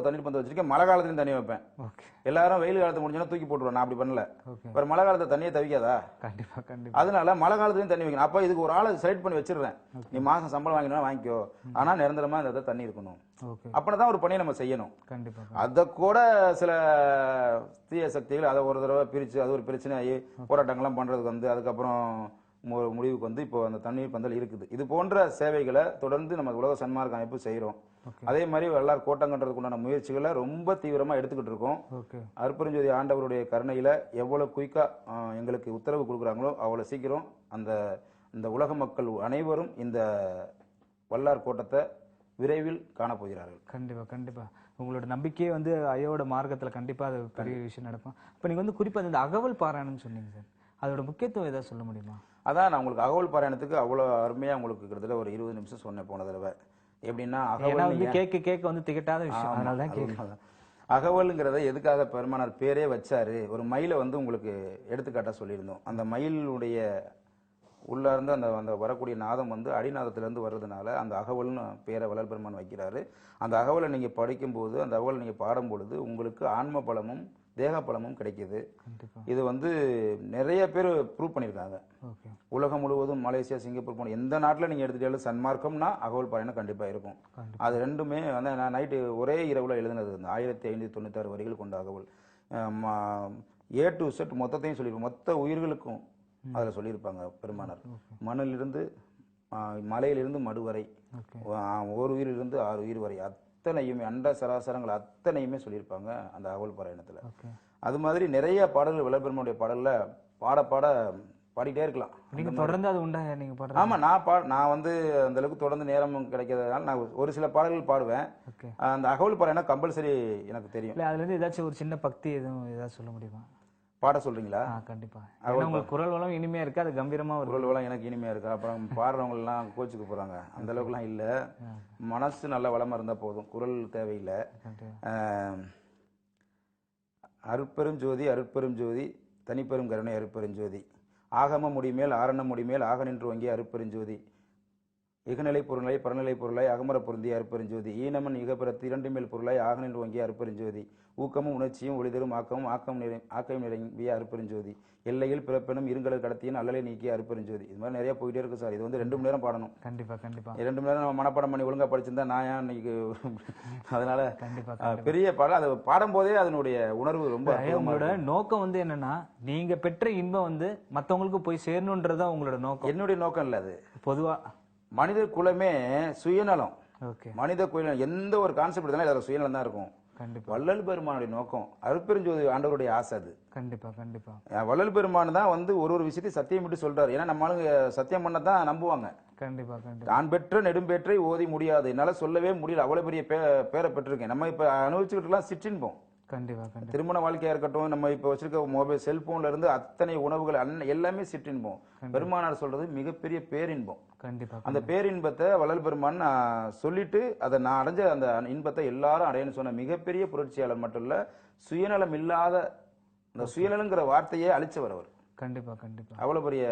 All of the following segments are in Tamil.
தண்ணீர் பந்தல் வச்சிருக்கேன். மழை காலத்துலயும் தண்ணி வைப்பேன். எல்லாரும் வெயில் காலத்து முடிஞ்சோன்னா தூக்கி போட்டுருவேன். நான் அப்படி பண்ணல. வேற மழை காலத்துல தண்ணியை தவிக்காதா? கண்டிப்பா கண்டிப்பா. அதனால மழை காலத்துலயும் தண்ணி வைக்கணும். அப்ப இதுக்கு ஒரு ஆளை செலக்ட் பண்ணி வச்சிருக்கேன். நீ மாசம் சம்பளம் வாங்கினா வாங்கிக்கோ, ஆனா நிரந்தரமா இந்த தண்ணி இருக்கணும். அப்படிதான் ஒரு பணியை நம்ம செய்யணும். கண்டிப்பா. அத கூட சில தீய சக்திகள் அதை ஒரு தடவை பிரிச்சு அது ஒரு பிரச்சனையாகி போராட்டங்கள்லாம் பண்றதுக்கு வந்து அதுக்கப்புறம் முடிவுக்கு வந்து இப்போ அந்த தண்ணீர் பந்தல் இருக்குது. இது போன்ற சேவைகளை தொடர்ந்து நம்ம உலக சன்மார்க்க அமைப்பு செய்யறோம். அதே மாதிரி எல்லாரும் கோட்டம் கட்டுறதுக்கு உண்டான முயற்சிகளை ரொம்ப தீவிரமா எடுத்துக்கிட்டு இருக்கோம். அருட்பெருஞ்சோதி ஆண்டவருடைய கருணையில எவ்வளவு குயிக்கா எங்களுக்கு உத்தரவு கொடுக்குறாங்களோ அவ்வளவு சீக்கிரம் இந்த உலக மக்கள் அனைவரும் இந்த வல்லார் கோட்டத்தை விரைவில் காணப்போகிறார்கள். கண்டிப்பா கண்டிப்பா. உங்களோட நம்பிக்கையே வந்து ஐயோட மார்க்கத்துல கண்டிப்பா அது பெரிய விஷயம் நடக்கும். இப்ப நீங்க வந்து குறிப்பா இந்த அகவல் பாராயணம்னு சொன்னீங்க சார், அதோட முக்கியத்துவம் ஏதாவது சொல்ல முடியுமா? அதான் நான் உங்களுக்கு அகவல் பாராயணத்துக்கு அவ்வளவு அருமையா உங்களுக்கு கிட்டத்தட்ட ஒரு 20 நிமிஷம் சொன்னேன் போன தடவை. எப்படின்னா அகவல் கேட்க வந்து திகட்டாத விஷயம், அதனாலதான் கேட்க. அகவல்ங்கிறத எதுக்காக பெருமானார் பேரே வச்சாரு, ஒரு மயிலை வந்து உங்களுக்கு எடுத்துக்காட்டா சொல்லியிருந்தோம். அந்த மயிலுடைய உள்ள இருந்து அந்த வரக்கூடிய நாதம் வந்து அடிநாதத்துல இருந்து வர்றதுனால அந்த அகவல்னு பேரை வள்ளல் பெருமான் வைக்கிறாரு. அந்த அகவலை நீங்க படிக்கும் போது, அந்த அகவலை நீங்க பாடும் பொழுது உங்களுக்கு ஆன்ம பலமும் தேக பலமும் கிடைக்குது. இது வந்து நிறைய பேர் ப்ரூவ் பண்ணியிருக்காங்க. உலகம் முழுவதும் மலேசியா, சிங்கப்பூர் போன எந்த நாட்டில் நீங்க எடுத்துட்டாலும் சன்மார்க்கம்னா அகவல் பாராயணம் கண்டிப்பா இருக்கும். அது ரெண்டுமே வந்து நான் நைட்டு ஒரே இரவுல எழுதுனது. 1596 வரிகள் கொண்ட அகவல் A to Z மொத்தத்தையும் சொல்லியிருப்போம். மொத்த உயிர்களுக்கும் அதுல சொல்லியிருப்பாங்க பெருமானார். மண்ணிலிருந்து மலையிலிருந்து மடு வரை, ஒரு உயிரிலிருந்து 6 உயிர் வரை அத்தனையுமே அண்ட சராசரங்கள் அத்தனையுமே சொல்லியிருப்பாங்க அந்த அகவல் பாராயணத்துல. அது மாதிரி நிறைய பாடல்கள் வள்ளல் பெருமானுடைய பாடல்ல பாடிட்டே இருக்கலாம். நீங்க தொடர்ந்து அது உண்டா நீங்க பாடுறது? ஆமா, நான் வந்து அந்த அளவுக்கு தொடர்ந்து நேரம் கிடைக்கிறதுனால நான் ஒரு சில பாடல்கள் பாடுவேன். அந்த அகவல் பாராயணம் கம்பல்சரி எனக்கு தெரியும். அதுல இருந்து ஏதாச்சும் ஒரு சின்ன பக்தி எதுவும் ஏதாவது சொல்ல முடியுமா? பாட சொல்றீங்களா? கண்டிப்பா. உங்களுக்கு குரல் வளம் இனிமையா இருக்கு, அது கம்பீரமா ஒரு குரல் வளம் எனக்கு இனிமையா இருக்கு. அப்புறம் பாடுறவங்க எல்லாம் கோச்சுக்கு போறாங்க. அந்த அளவுக்கு எல்லாம் இல்ல, மனசு நல்ல வளமா இருந்தா போதும், குரல் தேவையில்லை. அருட்பெரும் ஜோதி அருட்பெரும் ஜோதி தனிப்பெரும் கருணை அருட்பெரும் ஜோதி ஆகம முடிமேல் ஆரண முடிமேல் ஆக நின்று வங்கிய அருட்பெரும் ஜோதி இகநிலை பொருளாய் பரநிலை பொருளாய் அகமர பொருந்திய அருட்பெருஞ்சோதி ஈனமன் இகப்பிறத்து இரண்டு மேல் பொருளாய் ஆக நின்று வங்கிய அருட்பெருஞ்சோதி ஊக்கமும் உணர்ச்சியும் ஒளிதரும் ஆக்கமும் ஆக்கம் நிரம்பிய அருட்பெருஞ்சோதி எல்லையில் பிறப்பெனும் இருங்கடல் கடத்தியின் அல்லலை நீக்கிய அருட்பெருஞ்சோதி. இது மாதிரி நிறைய போயிட்டே இருக்கு சார். இது வந்து 2 மணி நேரம் பாடணும். கண்டிப்பா கண்டிப்பா. 2 மணி நேரம் நம்ம மனப்பாடம் பண்ணி ஒழுங்கா படிச்சிருந்தா நான் ஏன் இன்னைக்கு அதனால பெரிய பாடம். அது பாடும் போதே அதனுடைய உணர்வு ரொம்ப. உங்களோட நோக்கம் வந்து என்னன்னா, நீங்க பெற்ற இன்பம் வந்து மத்தவங்களுக்கு போய் சேரணும்ன்றதான் உங்களோட நோக்கம். என்னுடைய நோக்கம் இல்ல. அது பொதுவா மனித குலமே சுயநலம். மனித குலம் எந்த ஒரு கான்செப்ட் இருந்தாலும் அதுல சுயநலம் தான் இருக்கும். வள்ளல் பெருமானுடைய நோக்கம் அருட்பெருஞ்சோதி ஆண்டவருடைய ஆசை அது. கண்டிப்பா கண்டிப்பா. வள்ளல் பெருமான் தான் வந்து ஒரு விஷயத்தையும் சத்தியம் விட்டு சொல்றாரு. ஏன்னா நம்ம ஆளுங்க சத்தியம் பண்ணதான் நம்புவாங்க. கண்டிப்பா கண்டிப்பா. நான் பெற்ற நெடும்பேற்றை ஓதி முடியாது, என்னால சொல்லவே முடியல, அவ்வளவு பெரிய பேரை பெற்றிருக்கேன். நம்ம இப்ப அனுபவிச்சுக்கிட்டு எல்லாம் சிற்றின்போம். கண்டிப்பா. திருமண வாழ்க்கையா இருக்கட்டும், நம்ம இப்ப வச்சிருக்க மொபைல் செல்போன்ல இருந்து அத்தனை உணவுகள் எல்லாமே சிற்றின்போம். பெருமானார் சொல்றது மிகப்பெரிய பேரின்பம். கண்டிப்பா. அந்த பேரின்பத்தை வள்ளல் பெருமான் சொல்லிட்டு அதை நான் அடைஞ்ச அந்த இன்பத்தை எல்லாரும் அடையணும்னு சொன்ன மிகப்பெரிய புரட்சியாளர் மட்டும் இல்ல, சுயநலம் இல்லாத அந்த சுயநலங்கிற வார்த்தையே அழிச்சவர் அவர். கண்டிப்பா கண்டிப்பா. அவ்வளவு பெரிய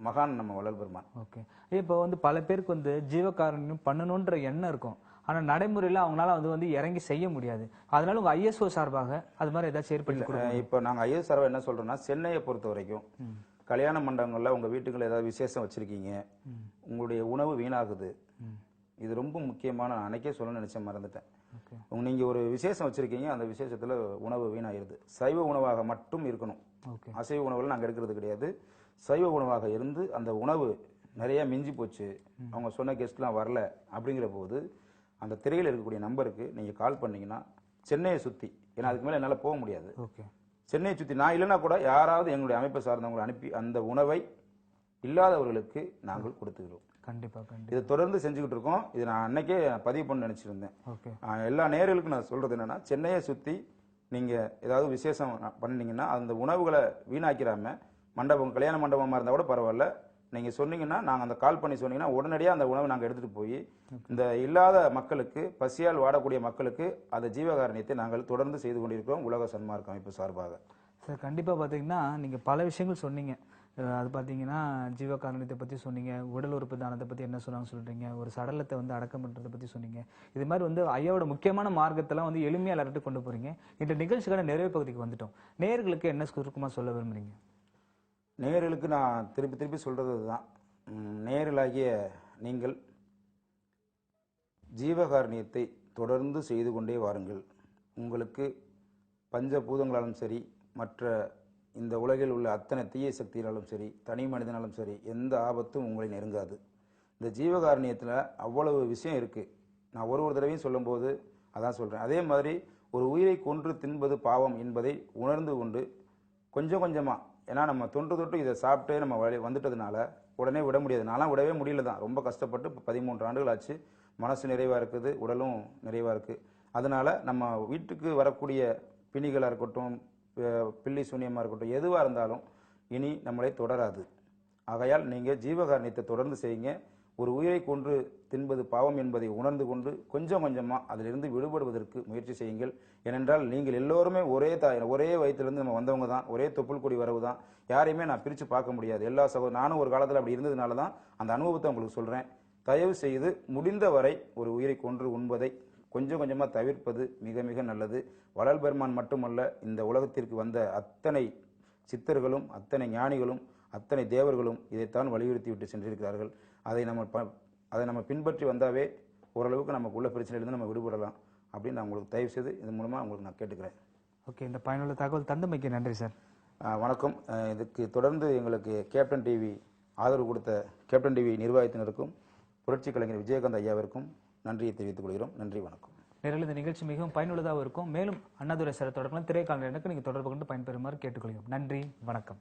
மகான் நம்ம வள்ளல் பெருமான். ஓகே. இப்போ வந்து பல பேருக்கு வந்து ஜீவகாருண்யம் பண்ணணும்ன்ற எண்ணம் இருக்கும், ஆனா நடைமுறையில அவங்களால அது வந்து இறங்கி செய்ய முடியாது. அதனால உங்க ISO சார்பாக அது மாதிரி ஏதாச்சும் ஏற்படுத்தி கொடுங்க. இப்ப நாங்க ISO சார்பாக என்ன சொல்றோம்னா, சென்னையை பொறுத்த வரைக்கும் கல்யாண மண்டபங்கள்ல உங்க வீட்டுக்குள்ள ஏதாவது விசேஷம் வச்சிருக்கீங்க, உங்களுடைய உணவு வீணாகுது. இது ரொம்ப முக்கியமான, அன்னைக்கே சொல்ல நினைச்சேன் மறந்துட்டேன். நீங்க ஒரு விசேஷம் வச்சிருக்கீங்க, அந்த விசேஷத்துல உணவு வீணாயிருது. சைவ உணவாக மட்டும் இருக்கணும். அசைவ உணவுல நாங்க எடுக்கிறது கிடையாது. சைவ உணவாக இருந்து அந்த உணவு நிறைய மிஞ்சி போச்சு, அவங்க சொன்ன கெஸ்ட்லாம் வரல அப்படிங்கிற போது அந்த திரையில் இருக்கக்கூடிய நம்பருக்கு நீங்க கால் பண்ணீங்கன்னா, சென்னையை சுத்தி, ஏன்னா அதுக்கு மேல என்னால போக முடியாது, சென்னையை சுத்தி நான் இல்லைன்னா கூட யாராவது எங்களுடைய அமைப்பை சார்ந்தவங்களை அனுப்பி அந்த உணவை இல்லாதவர்களுக்கு நாங்கள் கொடுத்துக்கிறோம். கண்டிப்பா கண்டிப்பா. இதை தொடர்ந்து செஞ்சுக்கிட்டு இருக்கோம். இது நான் அன்னைக்கே பதிவு பண்ண நினைச்சிருந்தேன். எல்லா நேயர்களுக்கும் நான் சொல்றது என்னன்னா, சென்னையை சுத்தி நீங்க ஏதாவது விசேஷம் பண்ணீங்கன்னா அந்த உணவுகளை வீணாக்கிறாம, மண்டபம் கல்யாண மண்டபமா இருந்தா கூட பரவாயில்ல, நீங்க சொன்னீங்கன்னா நாங்க அந்த கால் பண்ணி சொன்னீங்கன்னா உடனடியாக அந்த உணவை நாங்கள் எடுத்துட்டு போய் இந்த இல்லாத மக்களுக்கு, பசியால் வாடக்கூடிய மக்களுக்கு அந்த ஜீவகாரணியத்தை நாங்கள் தொடர்ந்து செய்து கொண்டிருக்கிறோம் உலக சன்மார்க்க அமைப்பு சார்பாக. சார் கண்டிப்பா பாத்தீங்கன்னா நீங்க பல விஷயங்கள் சொன்னீங்க. அது பார்த்தீங்கன்னா ஜீவகாருண்யத்தை பற்றி சொன்னீங்க, உடல் உறுப்பு தானத்தை பற்றி என்ன சொன்னாங்க சொல்றீங்க, ஒரு சடலத்தை வந்து அடக்கம் பண்ணுறதை பற்றி சொன்னீங்க. இது மாதிரி வந்து ஐயாவோட முக்கியமான மார்க்கத்தெல்லாம் வந்து எளிமையாக எல்லார்கிட்ட கொண்டு போறீங்க. இந்த நிகழ்ச்சிக்கான நிறைவு பகுதிக்கு வந்துட்டோம். நேயர்களுக்கு என்ன சுருக்கமாக சொல்ல விரும்புறீங்க? நேயர்களுக்கு நான் திருப்பி திருப்பி சொல்றது தான், நேயர்களாகிய நீங்கள் ஜீவகாருண்யத்தை தொடர்ந்து செய்து கொண்டே வாருங்கள். உங்களுக்கு பஞ்சபூதங்களாலும் சரி, மற்ற இந்த உலகில் உள்ள அத்தனை தீய சக்திகளாலும் சரி, தனி மனிதனாலும் சரி, எந்த ஆபத்தும் உங்களை நெருங்காது. இந்த ஜீவகாருண்யத்தில் அவ்வளவு விஷயம் இருக்குது. நான் ஒரு தடவையும் சொல்லும்போது அதான் சொல்கிறேன். அதே மாதிரி ஒரு உயிரை கொன்று தின்பது பாவம் என்பதை உணர்ந்து கொண்டு கொஞ்சம் கொஞ்சமாக, ஏன்னா நம்ம தொன்று இதை சாப்பிட்டே நம்ம வந்துட்டதுனால உடனே விட முடியாது. நான்லாம் விடவே முடியல தான், ரொம்ப கஷ்டப்பட்டு இப்போ 13 ஆண்டுகள் ஆச்சு. மனசு நிறைவாக இருக்குது, உடலும் நிறைவாக இருக்குது. அதனால் நம்ம வீட்டுக்கு வரக்கூடிய பிணிகளாக இருக்கட்டும், பில்லி சூன்யமாக இருக்கட்டும், எதுவாக இருந்தாலும் இனி நம்மளை தொடராது. ஆகையால் நீங்கள் ஜீவகாருண்யத்தை தொடர்ந்து செய்யுங்க. ஒரு உயிரை கொன்று தின்பது பாவம் என்பதை உணர்ந்து கொண்டு கொஞ்சம் கொஞ்சமாக அதிலிருந்து விடுபடுவதற்கு முயற்சி செய்யுங்கள். ஏனென்றால் நீங்கள் எல்லோருமே ஒரே ஒரே வயிற்றிலிருந்து நம்ம வந்தவங்க தான், ஒரே தொப்புள் கொடி வரவு தான். யாரையுமே நான் பிரித்து பார்க்க முடியாது. எல்லா நானும் ஒரு காலத்தில் அப்படி இருந்ததுனால தான் அந்த அனுபவத்தை உங்களுக்கு சொல்கிறேன். தயவு செய்து முடிந்த வரை ஒரு உயிரை கொன்று உண்பதை கொஞ்சம் கொஞ்சமாக தவிர்ப்பது மிக மிக நல்லது. வள்ளல் பெருமான் மட்டுமல்ல, இந்த உலகத்திற்கு வந்த அத்தனை சித்தர்களும், அத்தனை ஞானிகளும், அத்தனை தேவர்களும் இதைத்தான் வலியுறுத்தி விட்டு சென்றிருக்கிறார்கள். அதை நம்ம பின்பற்றி வந்தாவே ஓரளவுக்கு நமக்கு உள்ள பிரச்சனையிலிருந்து நம்ம விடுபடலாம் அப்படின்னு நான் உங்களுக்கு தயவு செய்து இதன் மூலமாக உங்களுக்கு நான் கேட்டுக்கிறேன். ஓகே, இந்த பயனுள்ள தகவல் தந்தமைக்கு நன்றி சார். வணக்கம். இதுக்கு தொடர்ந்து எங்களுக்கு கேப்டன் டிவி ஆதரவு கொடுத்த கேப்டன் டிவி நிர்வாகத்தினருக்கும் புரட்சி கலைஞர் விஜயகாந்த் ஐயாவிற்கும் நன்றியை தெரிவித்துக் கொள்கிறோம். நன்றி, வணக்கம். நேரில் இந்த நிகழ்ச்சி மிகவும் பயனுள்ளதாக இருக்கும். மேலும் அண்ணாதுரை சார் தொடர்பான திரைக்கால எனக்கு நீங்கள் தொடர்பு கொண்டு பயன்பெறுமாறு கேட்டுக்கொள்கிறோம். நன்றி, வணக்கம்.